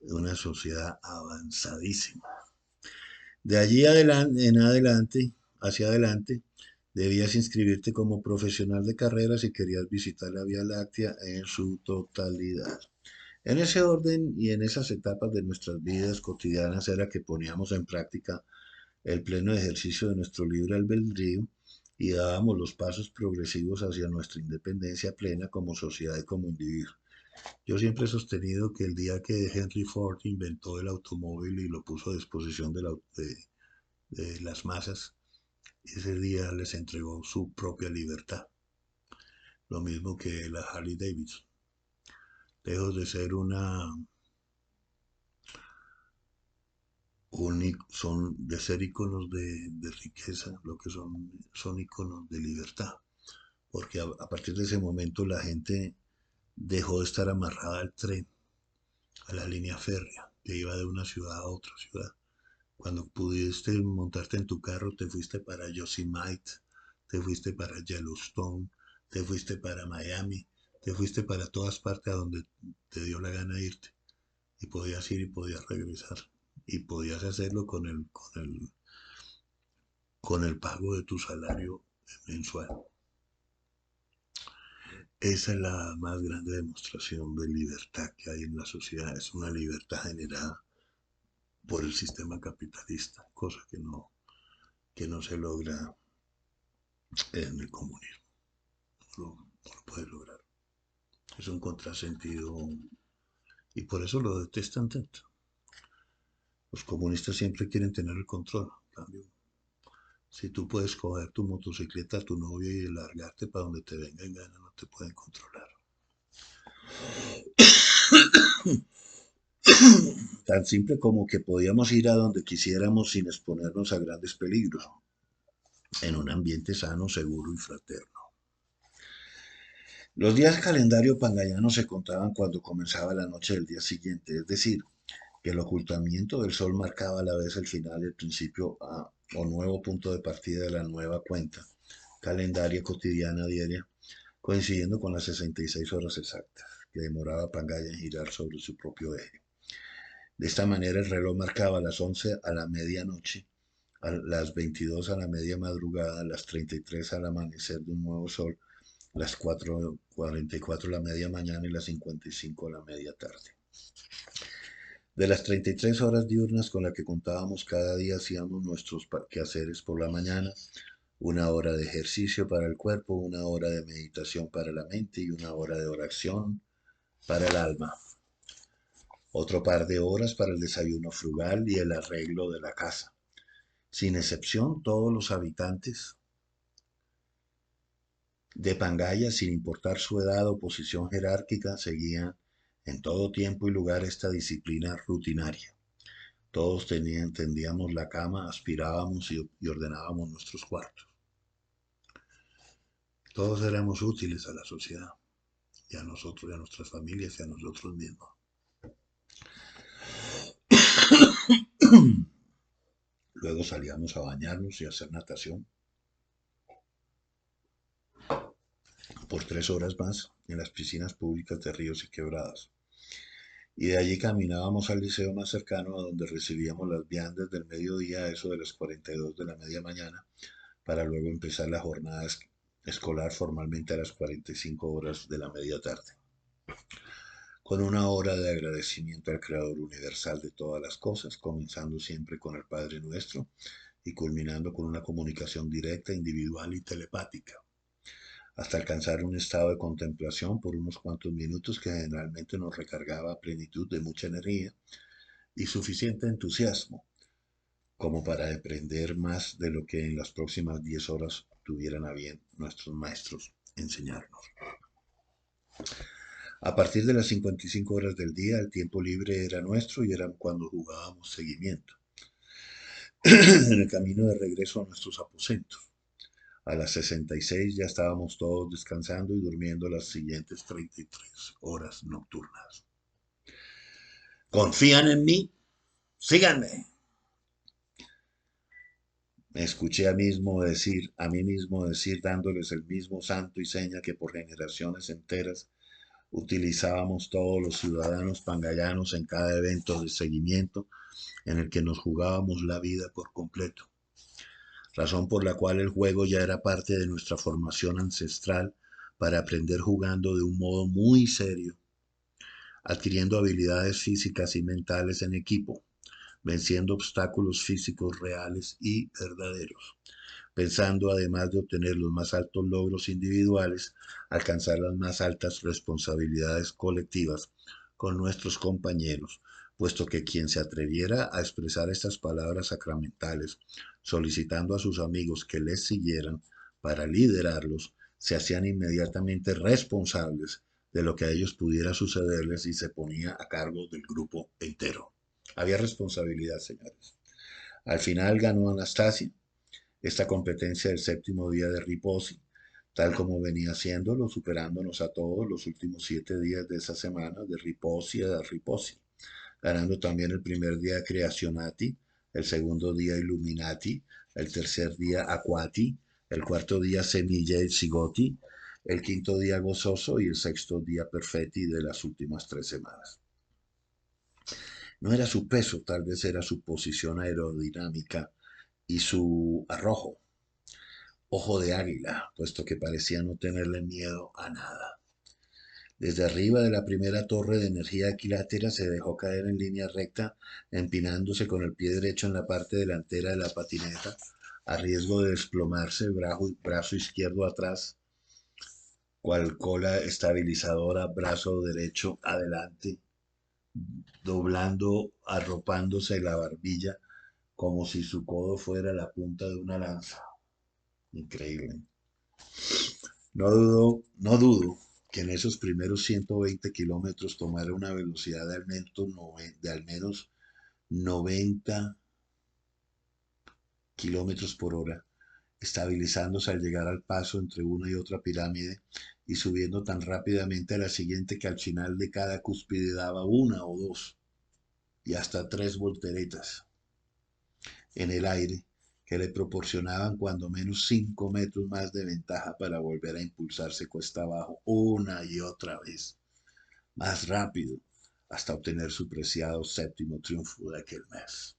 Una sociedad avanzadísima. De allí hacia adelante, debías inscribirte como profesional de carrera si querías visitar la Vía Láctea en su totalidad. En ese orden y en esas etapas de nuestras vidas cotidianas era que poníamos en práctica el pleno ejercicio de nuestro libre albedrío y dábamos los pasos progresivos hacia nuestra independencia plena como sociedad y como individuo. Yo siempre he sostenido que el día que Henry Ford inventó el automóvil y lo puso a disposición de las masas, ese día les entregó su propia libertad. Lo mismo que la Harley Davidson. Lejos de ser son de ser iconos de riqueza, lo que son iconos de libertad. Porque a partir de ese momento la gente dejó de estar amarrada al tren, a la línea férrea, que iba de una ciudad a otra ciudad. Cuando pudiste montarte en tu carro, te fuiste para Yosemite, te fuiste para Yellowstone, te fuiste para Miami, te fuiste para todas partes a donde te dio la gana irte. Y podías ir y podías regresar. Y podías hacerlo con el pago de tu salario mensual. Esa es la más grande demostración de libertad que hay en la sociedad. Es una libertad generada por el sistema capitalista, cosa que no se logra en el comunismo. No lo puede lograr. Es un contrasentido y por eso lo detestan tanto. Los comunistas siempre quieren tener el control. En cambio, si tú puedes coger tu motocicleta, tu novia y largarte para donde te venga en gana, no te pueden controlar. Tan simple como que podíamos ir a donde quisiéramos sin exponernos a grandes peligros, en un ambiente sano, seguro y fraterno. Los días calendario pangayano se contaban cuando comenzaba la noche del día siguiente, es decir, que el ocultamiento del sol marcaba a la vez el final y el principio o nuevo punto de partida de la nueva cuenta calendaria cotidiana diaria, coincidiendo con las 66 horas exactas que demoraba Pangaya en girar sobre su propio eje. De esta manera el reloj marcaba las 11 a la medianoche, a las 22 a la media madrugada, a las 33 al amanecer de un nuevo sol, las 4:44 a la media mañana y las 55 a la media tarde. De las 33 horas diurnas con las que contábamos cada día, hacíamos nuestros quehaceres por la mañana, una hora de ejercicio para el cuerpo, una hora de meditación para la mente y una hora de oración para el alma. Otro par de horas para el desayuno frugal y el arreglo de la casa. Sin excepción, todos los habitantes de Pangaya, sin importar su edad o posición jerárquica, seguían en todo tiempo y lugar esta disciplina rutinaria. Todos tendíamos la cama, aspirábamos y ordenábamos nuestros cuartos. Todos éramos útiles a la sociedad, y a nosotros, y a nuestras familias, y a nosotros mismos. Luego salíamos a bañarnos y a hacer natación por 3 horas más en las piscinas públicas de ríos y quebradas. Y de allí caminábamos al liceo más cercano, a donde recibíamos las viandas del mediodía, a eso de las 42 de la media mañana, para luego empezar la jornada escolar formalmente a las 45 horas de la media tarde, con una hora de agradecimiento al Creador universal de todas las cosas, comenzando siempre con el Padre Nuestro y culminando con una comunicación directa, individual y telepática, hasta alcanzar un estado de contemplación por unos cuantos minutos que generalmente nos recargaba a plenitud de mucha energía y suficiente entusiasmo como para aprender más de lo que en las próximas 10 horas tuvieran a bien nuestros maestros enseñarnos. A partir de las 55 horas del día, el tiempo libre era nuestro y era cuando jugábamos seguimiento, en el camino de regreso a nuestros aposentos. A las 66 ya estábamos todos descansando y durmiendo las siguientes 33 horas nocturnas. ¿Confían en mí? Síganme. Me escuché a mí mismo decir, dándoles el mismo santo y seña que por generaciones enteras utilizábamos todos los ciudadanos pangayanos en cada evento de seguimiento en el que nos jugábamos la vida por completo, razón por la cual el juego ya era parte de nuestra formación ancestral para aprender jugando de un modo muy serio, adquiriendo habilidades físicas y mentales en equipo, venciendo obstáculos físicos reales y verdaderos, pensando además de obtener los más altos logros individuales, alcanzar las más altas responsabilidades colectivas con nuestros compañeros, puesto que quien se atreviera a expresar estas palabras sacramentales, solicitando a sus amigos que les siguieran para liderarlos, se hacían inmediatamente responsables de lo que a ellos pudiera sucederles y se ponía a cargo del grupo entero. Había responsabilidad, señores. Al final ganó Anastasia esta competencia del séptimo día de Riposi, tal como venía haciéndolo, superándonos a todos los últimos 7 días de esa semana, de Riposi a Riposi, ganando también el primer día Creationati, el segundo día Illuminati, el tercer día Aquati, el cuarto día Semilla y Zigoti, el quinto día Gozoso y el sexto día Perfetti de las últimas 3 semanas. No era su peso, tal vez era su posición aerodinámica y su arrojo, ojo de águila, puesto que parecía no tenerle miedo a nada. Desde arriba de la primera torre de energía equilátera se dejó caer en línea recta, empinándose con el pie derecho en la parte delantera de la patineta, a riesgo de desplomarse, brazo izquierdo atrás, cual cola estabilizadora, brazo derecho adelante, doblando, arropándose la barbilla, como si su codo fuera la punta de una lanza. Increíble. No dudo que en esos primeros 120 kilómetros tomara una velocidad de al menos 90 kilómetros por hora, estabilizándose al llegar al paso entre una y otra pirámide y subiendo tan rápidamente a la siguiente que al final de cada cúspide daba una o dos y hasta tres volteretas en el aire que le proporcionaban cuando menos 5 metros más de ventaja para volver a impulsarse cuesta abajo una y otra vez, más rápido, hasta obtener su preciado séptimo triunfo de aquel mes.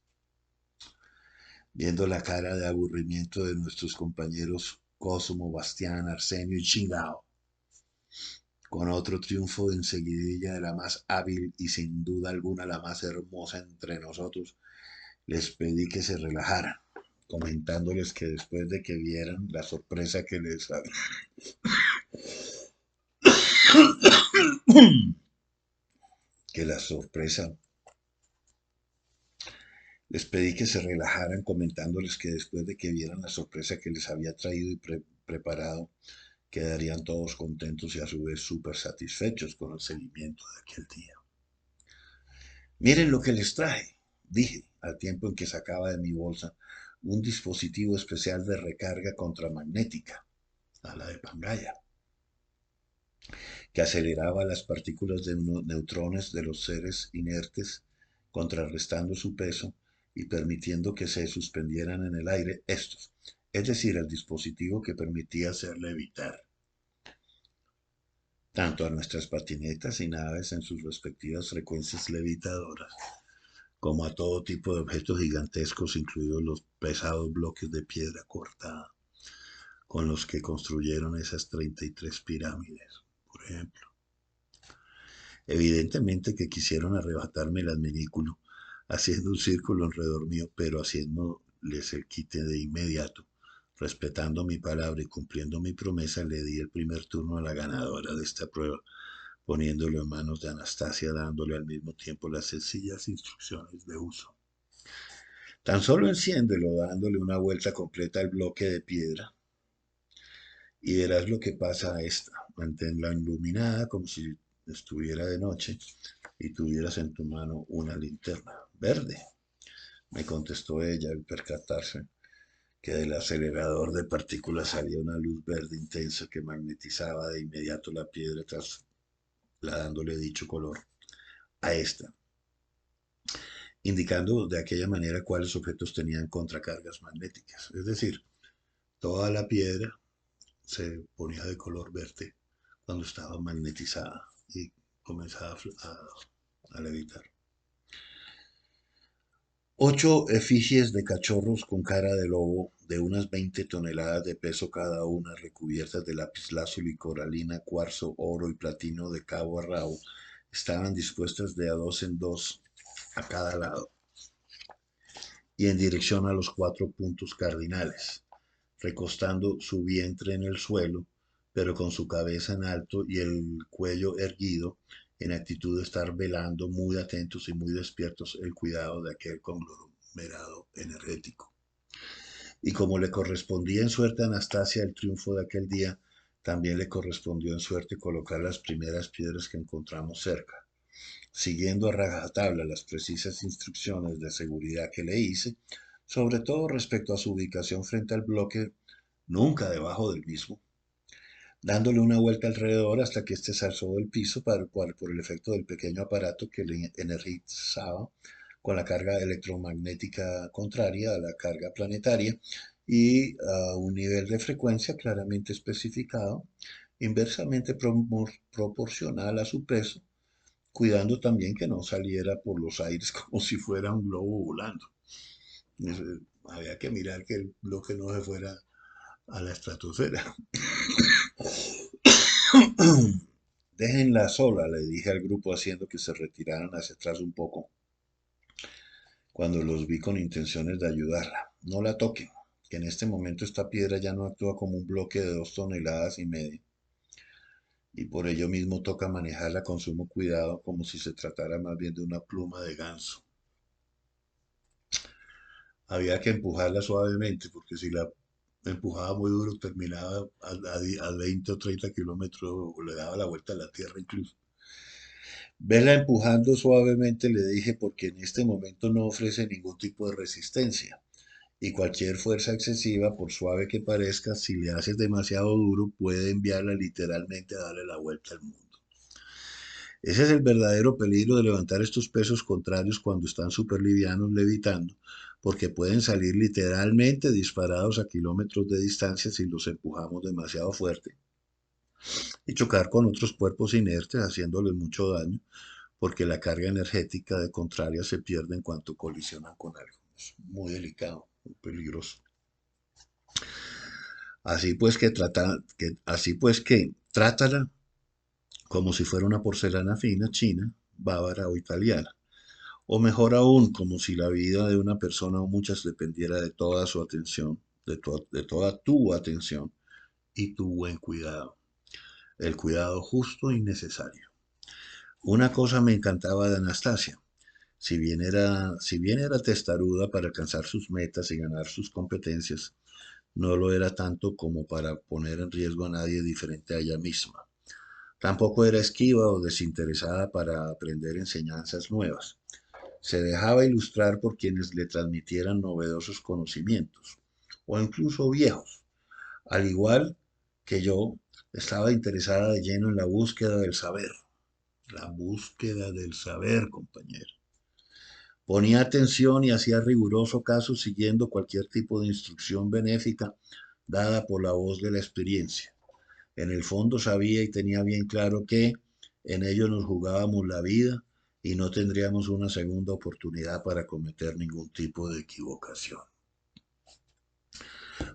Viendo la cara de aburrimiento de nuestros compañeros Cosmo, Bastián, Arsenio y Chingao, con otro triunfo de enseguidilla de la más hábil y sin duda alguna la más hermosa entre nosotros, les pedí que se relajaran, comentándoles que después de que vieran la sorpresa que les que la sorpresa les pedí que se relajaran comentándoles que después de que vieran la sorpresa que les había traído y preparado, quedarían todos contentos y a su vez súper satisfechos con el seguimiento de aquel día. Miren lo que les traje, dije, al tiempo en que sacaba de mi bolsa un dispositivo especial de recarga contramagnética, a la de Pangaya, que aceleraba las partículas de neutrones de los seres inertes, contrarrestando su peso y permitiendo que se suspendieran en el aire estos, es decir, el dispositivo que permitía hacer levitar tanto a nuestras patinetas y naves en sus respectivas frecuencias levitadoras, como a todo tipo de objetos gigantescos, incluidos los pesados bloques de piedra cortada con los que construyeron esas 33 pirámides, por ejemplo. Evidentemente que quisieron arrebatarme el adminículo, haciendo un círculo alrededor mío, pero haciéndoles el quite de inmediato. Respetando mi palabra y cumpliendo mi promesa, le di el primer turno a la ganadora de esta prueba, poniéndolo en manos de Anastasia, dándole al mismo tiempo las sencillas instrucciones de uso. Tan solo enciéndelo dándole una vuelta completa al bloque de piedra y verás lo que pasa a esta. Manténla iluminada como si estuviera de noche y tuvieras en tu mano una linterna verde, me contestó ella al percatarse que del acelerador de partículas salía una luz verde intensa que magnetizaba de inmediato la piedra trasladándole dicho color a esta, indicando de aquella manera cuáles objetos tenían contracargas magnéticas. Es decir, toda la piedra se ponía de color verde cuando estaba magnetizada y comenzaba a levitar. 8 efigies de cachorros con cara de lobo de unas 20 toneladas de peso cada una, recubiertas de lapislázuli, coralina, cuarzo, oro y platino de cabo a rabo, estaban dispuestas de a dos en dos a cada lado y en dirección a los 4 puntos cardinales, recostando su vientre en el suelo, pero con su cabeza en alto y el cuello erguido, en actitud de estar velando muy atentos y muy despiertos el cuidado de aquel conglomerado energético. Y como le correspondía en suerte a Anastasia el triunfo de aquel día, también le correspondió en suerte colocar las primeras piedras que encontramos cerca. Siguiendo a rajatabla las precisas instrucciones de seguridad que le hice, sobre todo respecto a su ubicación frente al bloque, nunca debajo del mismo, dándole una vuelta alrededor hasta que éste se alzó del piso por el efecto del pequeño aparato que le energizaba con la carga electromagnética contraria a la carga planetaria y a un nivel de frecuencia claramente especificado, inversamente proporcional a su peso, cuidando también que no saliera por los aires como si fuera un globo volando. Había que mirar que el bloque no se fuera a la estratosfera. Déjenla sola, le dije al grupo haciendo que se retiraran hacia atrás un poco, cuando los vi con intenciones de ayudarla. No la toquen, que en este momento esta piedra ya no actúa como un bloque de 2,5 toneladas, y por ello mismo toca manejarla con sumo cuidado como si se tratara más bien de una pluma de ganso. Había que empujarla suavemente porque si la empujaba muy duro, terminaba a 20 o 30 kilómetros, o le daba la vuelta a la tierra incluso. Verla empujando suavemente, le dije, porque en este momento no ofrece ningún tipo de resistencia. Y cualquier fuerza excesiva, por suave que parezca, si le haces demasiado duro, puede enviarla literalmente a darle la vuelta al mundo. Ese es el verdadero peligro de levantar estos pesos contrarios cuando están súper livianos levitando, porque pueden salir literalmente disparados a kilómetros de distancia si los empujamos demasiado fuerte y chocar con otros cuerpos inertes haciéndoles mucho daño, porque la carga energética de contraria se pierde en cuanto colisionan con algo. Es muy delicado, muy peligroso. Así pues que trátala como si fuera una porcelana fina china, bávara o italiana. O mejor aún, como si la vida de una persona o muchas dependiera de toda su atención, de toda tu atención y tu buen cuidado. El cuidado justo y necesario. Una cosa me encantaba de Anastasia. Si bien era testaruda para alcanzar sus metas y ganar sus competencias, no lo era tanto como para poner en riesgo a nadie diferente a ella misma. Tampoco era esquiva o desinteresada para aprender enseñanzas nuevas. Se dejaba ilustrar por quienes le transmitieran novedosos conocimientos, o incluso viejos. Al igual que yo, estaba interesada de lleno en la búsqueda del saber. La búsqueda del saber, compañero. Ponía atención y hacía riguroso caso siguiendo cualquier tipo de instrucción benéfica dada por la voz de la experiencia. En el fondo sabía y tenía bien claro que en ello nos jugábamos la vida y no tendríamos una segunda oportunidad para cometer ningún tipo de equivocación.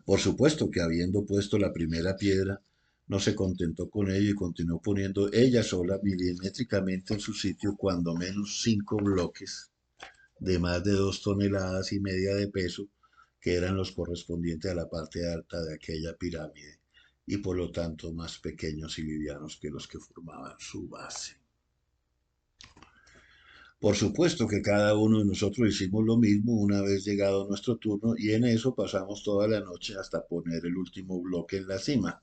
Por supuesto que habiendo puesto la primera piedra, no se contentó con ello y continuó poniendo ella sola milimétricamente en su sitio cuando menos 5 bloques de más de 2,5 toneladas de peso, que eran los correspondientes a la parte alta de aquella pirámide, y por lo tanto más pequeños y livianos que los que formaban su base. Por supuesto que cada uno de nosotros hicimos lo mismo una vez llegado nuestro turno y en eso pasamos toda la noche hasta poner el último bloque en la cima.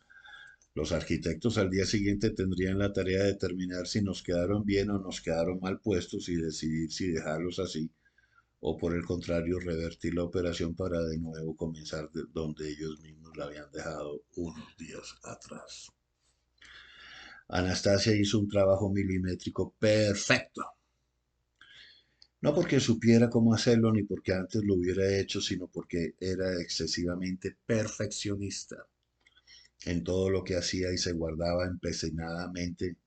Los arquitectos al día siguiente tendrían la tarea de determinar si nos quedaron bien o nos quedaron mal puestos y decidir si dejarlos así o por el contrario revertir la operación para de nuevo comenzar de donde ellos mismos la habían dejado unos días atrás. Anastasia hizo un trabajo milimétrico perfecto. No porque supiera cómo hacerlo ni porque antes lo hubiera hecho, sino porque era excesivamente perfeccionista en todo lo que hacía y se guardaba empecinadamente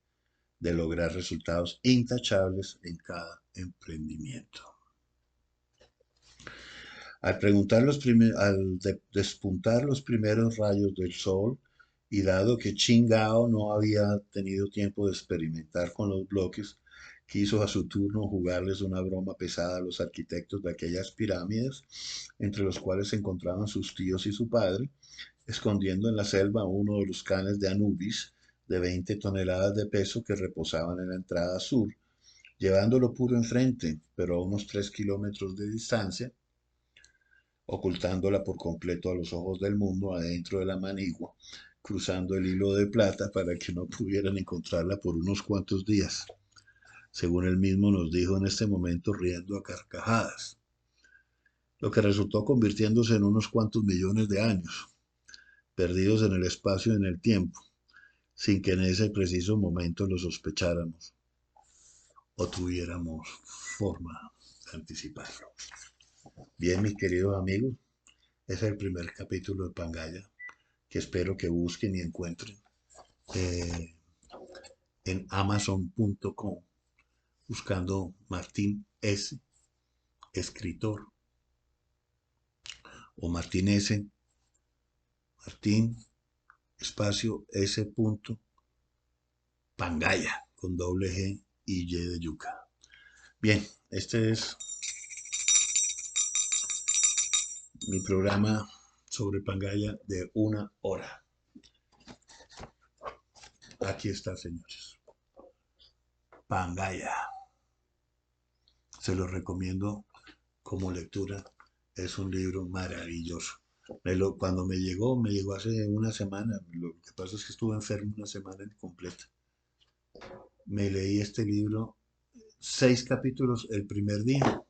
de lograr resultados intachables en cada emprendimiento. Despuntar los primeros rayos del sol, y dado que Chingao no había tenido tiempo de experimentar con los bloques, quiso a su turno jugarles una broma pesada a los arquitectos de aquellas pirámides, entre los cuales se encontraban sus tíos y su padre, escondiendo en la selva uno de los canes de Anubis de 20 toneladas de peso que reposaban en la entrada sur, llevándolo puro enfrente, pero a unos 3 kilómetros de distancia, ocultándola por completo a los ojos del mundo adentro de la manigua, cruzando el hilo de plata para que no pudieran encontrarla por unos cuantos días, según él mismo nos dijo en este momento riendo a carcajadas, lo que resultó convirtiéndose en unos cuantos millones de años, perdidos en el espacio y en el tiempo, sin que en ese preciso momento lo sospecháramos o tuviéramos forma de anticiparlo. Bien, mis queridos amigos, ese es el primer capítulo de Pangaya, que espero que busquen y encuentren eh, en amazon.com, buscando Martín S., escritor, o Martín S., Martín, espacio S. Pangaya, con doble G y Y de yuca. Bien, este es mi programa sobre Pangaya de 1 hora. Aquí está, señores. Pangaya. Se lo recomiendo como lectura. Es un libro maravilloso. Cuando me llegó hace una semana. Lo que pasa es que estuve enfermo una semana completa. Me leí este libro, 6 capítulos el primer día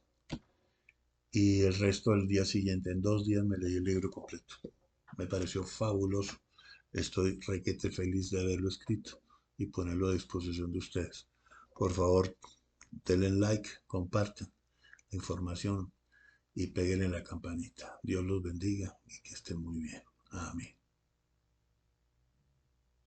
y el resto al día siguiente. En 2 días me leí el libro completo. Me pareció fabuloso. Estoy requete feliz de haberlo escrito y ponerlo a disposición de ustedes. Por favor, denle like, compartan la información y peguen en la campanita. Dios los bendiga y que estén muy bien.